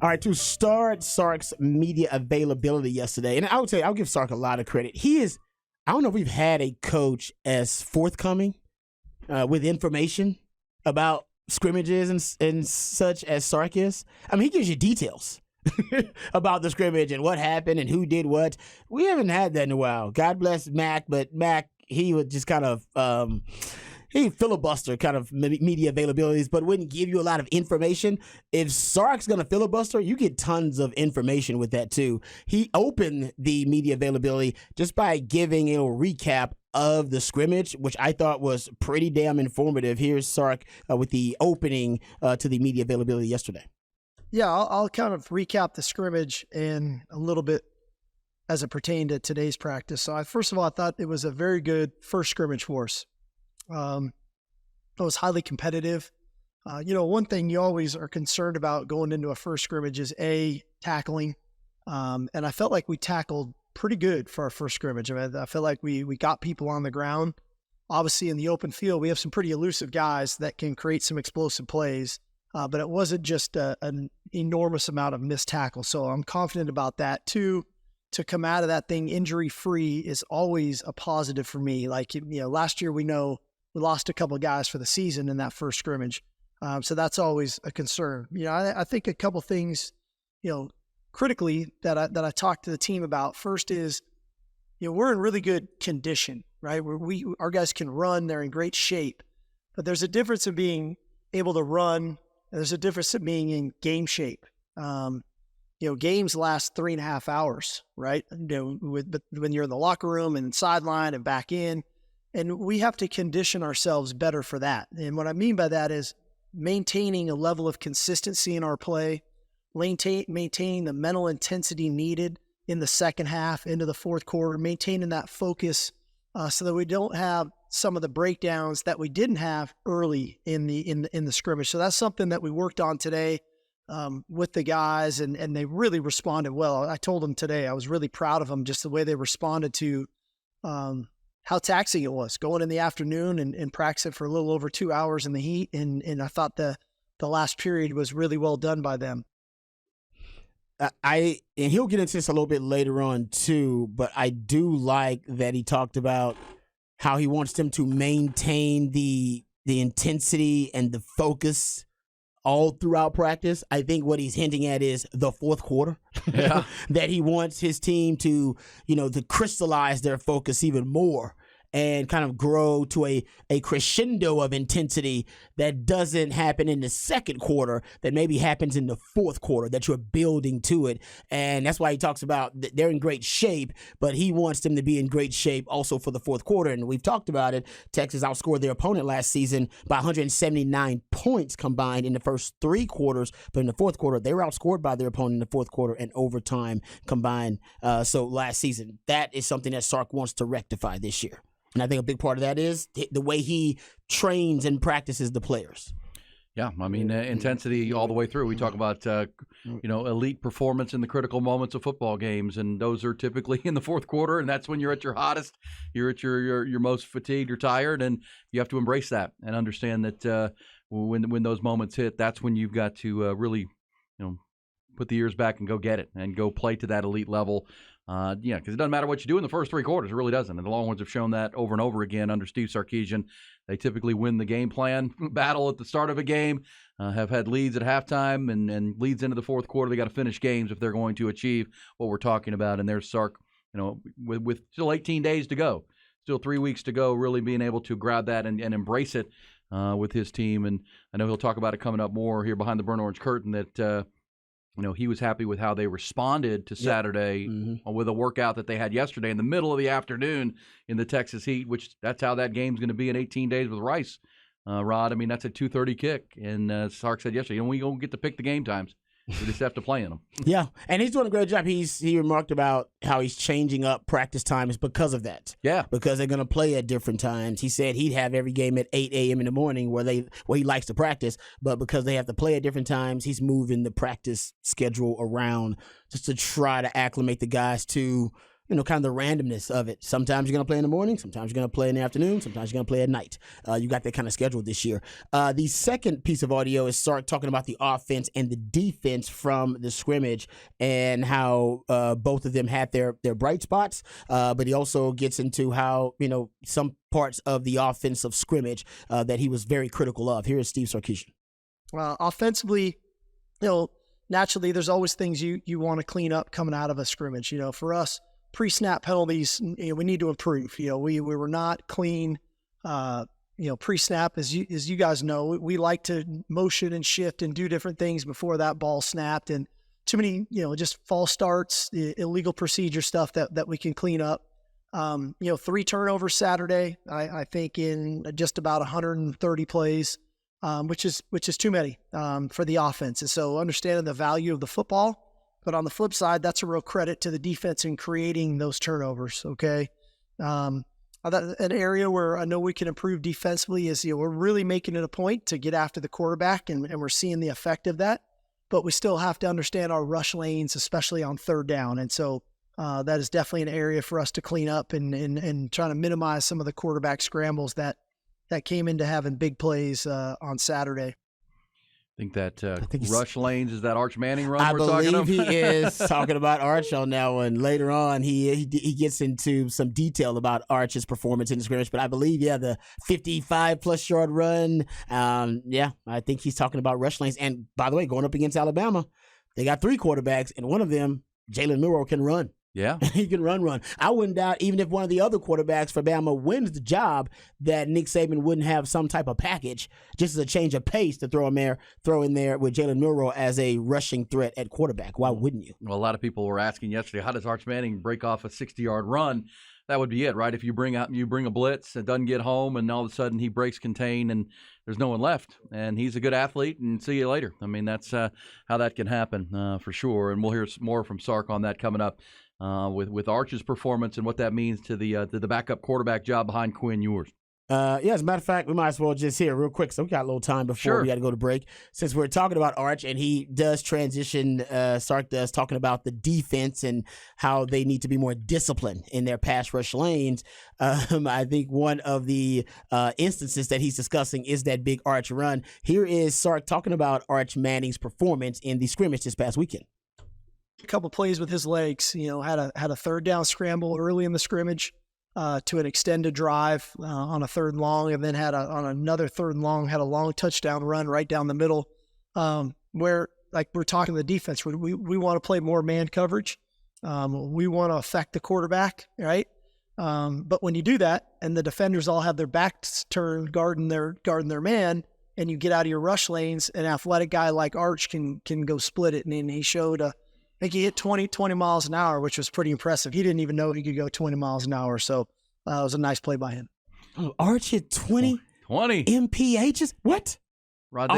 All right, to start Sark's media availability yesterday, and I would say I'll give Sark a lot of credit. I don't know if we've had a coach as forthcoming with information about scrimmages and such as Sark is. I mean, he gives you details about the scrimmage and what happened and who did what. We haven't had that in a while. God bless Mac, but Mac, he would just kind of he filibuster kind of media availabilities, but wouldn't give you a lot of information. If Sark's going to filibuster, you get tons of information with that too. He opened the media availability just by giving a recap of the scrimmage, which I thought was pretty damn informative. Here's Sark with the opening to the media availability yesterday. Yeah, I'll kind of recap the scrimmage in a little bit as it pertained to today's practice. So first of all, I thought it was a very good first scrimmage for us. It was highly competitive. One thing you always are concerned about going into a first scrimmage is tackling. And I felt like we tackled pretty good for our first scrimmage. I mean, I feel like we got people on the ground. Obviously, in the open field, we have some pretty elusive guys that can create some explosive plays. But it wasn't just an enormous amount of missed tackles. So I'm confident about that. To come out of that thing injury-free is always a positive for me. Like, last year we lost a couple of guys for the season in that first scrimmage. So that's always a concern. I think a couple things, critically that I talked to the team about. First is, we're in really good condition, right? Our guys can run, they're in great shape. But there's a difference in being able to run, and there's a difference in being in game shape. Games last 3.5 hours, right? But when you're in the locker room and sideline and back in, and we have to condition ourselves better for that. And what I mean by that is maintaining a level of consistency in our play, maintaining the mental intensity needed in the second half into the fourth quarter, maintaining that focus so that we don't have some of the breakdowns that we didn't have early in the scrimmage. So that's something that we worked on today with the guys, and they really responded well. I told them today I was really proud of them, just the way they responded to how taxing it was going in the afternoon and practicing for a little over 2 hours in the heat. And I thought the last period was really well done by them. And he'll get into this a little bit later on too, but I do like that he talked about how he wants them to maintain the intensity and the focus all throughout practice. I think what he's hinting at is the fourth quarter. Yeah. That he wants his team to, to crystallize their focus even more and kind of grow to a crescendo of intensity that doesn't happen in the second quarter, that maybe happens in the fourth quarter, that you're building to it. And that's why he talks about they're in great shape, but he wants them to be in great shape also for the fourth quarter. And we've talked about it. Texas outscored their opponent last season by 179 points combined in the first three quarters, but in the fourth quarter, they were outscored by their opponent in the fourth quarter and overtime combined. So last season, that is something that Sark wants to rectify this year. And I think a big part of that is the way he trains and practices the players. Yeah, I mean, intensity all the way through. We talk about, elite performance in the critical moments of football games, and those are typically in the fourth quarter, and that's when you're at your hottest, you're at your most fatigued, you're tired, and you have to embrace that and understand that when those moments hit, that's when you've got to really, put the ears back and go get it and go play to that elite level. Because it doesn't matter what you do in the first three quarters. It really doesn't. And the Longhorns have shown that over and over again under Steve Sarkisian. They typically win the game plan battle at the start of a game, have had leads at halftime and leads into the fourth quarter. They got to finish games if they're going to achieve what we're talking about. And there's Sark, with still 18 days to go, still 3 weeks to go, really being able to grab that and embrace it with his team. And I know he'll talk about it coming up more here behind the burnt orange curtain that he was happy with how they responded to Saturday with a workout that they had yesterday in the middle of the afternoon in the Texas heat, which that's how that game's going to be in 18 days with Rice. Rod, I mean, that's a 2:30 kick. And Sark said yesterday, we don't get to pick the game times. We just have to play in them. Yeah, and he's doing a great job. He remarked about how he's changing up practice times because of that. Yeah. Because they're going to play at different times. He said he'd have every game at 8 a.m. in the morning where he likes to practice, but because they have to play at different times, he's moving the practice schedule around just to try to acclimate the guys to kind of the randomness of it. Sometimes you're going to play in the morning, sometimes you're going to play in the afternoon, sometimes you're going to play at night. You got that kind of schedule this year. The second piece of audio is Sark talking about the offense and the defense from the scrimmage and how both of them had their bright spots, but he also gets into how, some parts of the offensive scrimmage that he was very critical of. Here is Steve Sarkisian. Well, offensively, naturally there's always things you want to clean up coming out of a scrimmage. For us, pre-snap penalties, we need to improve. We were not clean, pre-snap, as you guys know. We like to motion and shift and do different things before that ball snapped, and too many, just false starts, illegal procedure stuff that we can clean up. 3 turnovers Saturday, I think in just about 130 plays, which is too many for the offense. And so understanding the value of the football, but on the flip side, that's a real credit to the defense in creating those turnovers. Okay. An area where I know we can improve defensively is, we're really making it a point to get after the quarterback, and we're seeing the effect of that, but we still have to understand our rush lanes, especially on third down. And so that is definitely an area for us to clean up and try to minimize some of the quarterback scrambles that came into having big plays on Saturday. I think that rush lanes is that Arch Manning run we're talking about? I believe he is talking about Arch on that one. Later on, he gets into some detail about Arch's performance in the scrimmage, but I believe, the 55-plus yard run, I think he's talking about rush lanes. And by the way, going up against Alabama, they got 3 quarterbacks, and one of them, Jalen Milroe, can run. Yeah. He can run. I wouldn't doubt, even if one of the other quarterbacks for Bama wins the job, that Nick Saban wouldn't have some type of package, just as a change of pace, to throw in there with Jalen Milroe as a rushing threat at quarterback. Why wouldn't you? Well, a lot of people were asking yesterday, how does Arch Manning break off a 60-yard run? That would be it, right? If you bring a blitz, it doesn't get home, and all of a sudden he breaks contain and there's no one left. And he's a good athlete, and see you later. I mean, that's how that can happen for sure. And we'll hear more from Sark on that coming up. With Arch's performance and what that means to the backup quarterback job behind Quinn Ewers. As a matter of fact, we might as well just hear real quick. So we got a little time before we got to go to break. Since we're talking about Arch, and he does transition, Sark does, talking about the defense and how they need to be more disciplined in their pass rush lanes. I think one of the instances that he's discussing is that big Arch run. Here is Sark talking about Arch Manning's performance in the scrimmage this past weekend. A couple plays with his legs, had a third down scramble early in the scrimmage to an extended drive on a third and long, and then on another third and long, had a long touchdown run right down the middle, where, like, we're talking to the defense, we want to play more man coverage. We want to affect the quarterback, right? But when you do that and the defenders all have their backs turned guarding their man, and you get out of your rush lanes, an athletic guy like Arch can go split it. And he showed I think he hit 20 miles an hour, which was pretty impressive. He didn't even know he could go 20 miles an hour. So it was a nice play by him. Oh, Arch hit 20 MPHs? What? Rod,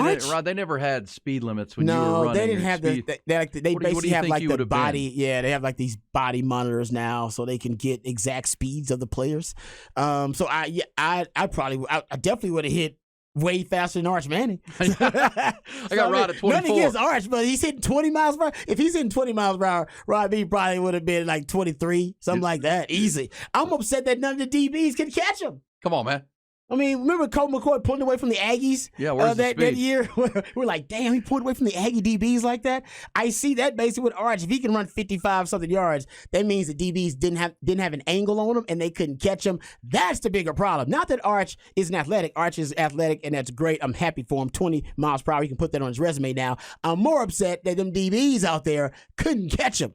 they never had speed limits when you were running. No, they didn't have speed. They basically have like the body. Been? Yeah, they have like these body monitors now, so they can get exact speeds of the players. So I definitely would have hit way faster than Arch Manning. I got Rod at 24. Nothing against Arch, but he's hitting 20 miles per hour. If he's hitting 20 miles per hour, Rod B probably would have been like 23, something like that. Easy. I'm upset that none of the DBs can catch him. Come on, man. I mean, remember Colt McCoy pulling away from the Aggies? Yeah, where's the speed? That year? We're like, damn, he pulled away from the Aggie DBs like that? I see that basically with Arch. If he can run 55-something yards, that means the DBs didn't have an angle on him and they couldn't catch him. That's the bigger problem. Not that Arch isn't athletic. Arch is athletic, and that's great. I'm happy for him. 20 miles per hour. He can put that on his resume now. I'm more upset that them DBs out there couldn't catch him.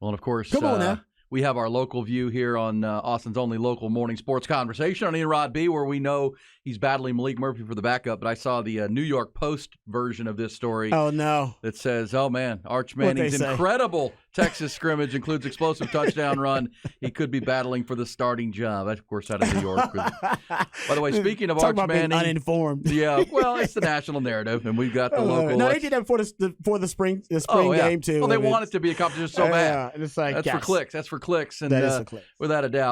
Well, and of course, come on now. We have our local view here on Austin's only local morning sports conversation on Rod B, where we know he's battling Malik Murphy for the backup. But I saw the New York Post version of this story. Oh, no. That says, oh, man, Arch Manning's incredible Texas scrimmage includes explosive touchdown run. He could be battling for the starting job. That's, of course, out of New York. By the way, speaking of Arch Manning. Uninformed. Yeah, well, it's the national narrative, and we've got the local. No, they did that for the spring game, too. Well, they want it to be a competition so bad. And it's like, that's for clicks. That's for clicks. And that is for clicks. Without a doubt.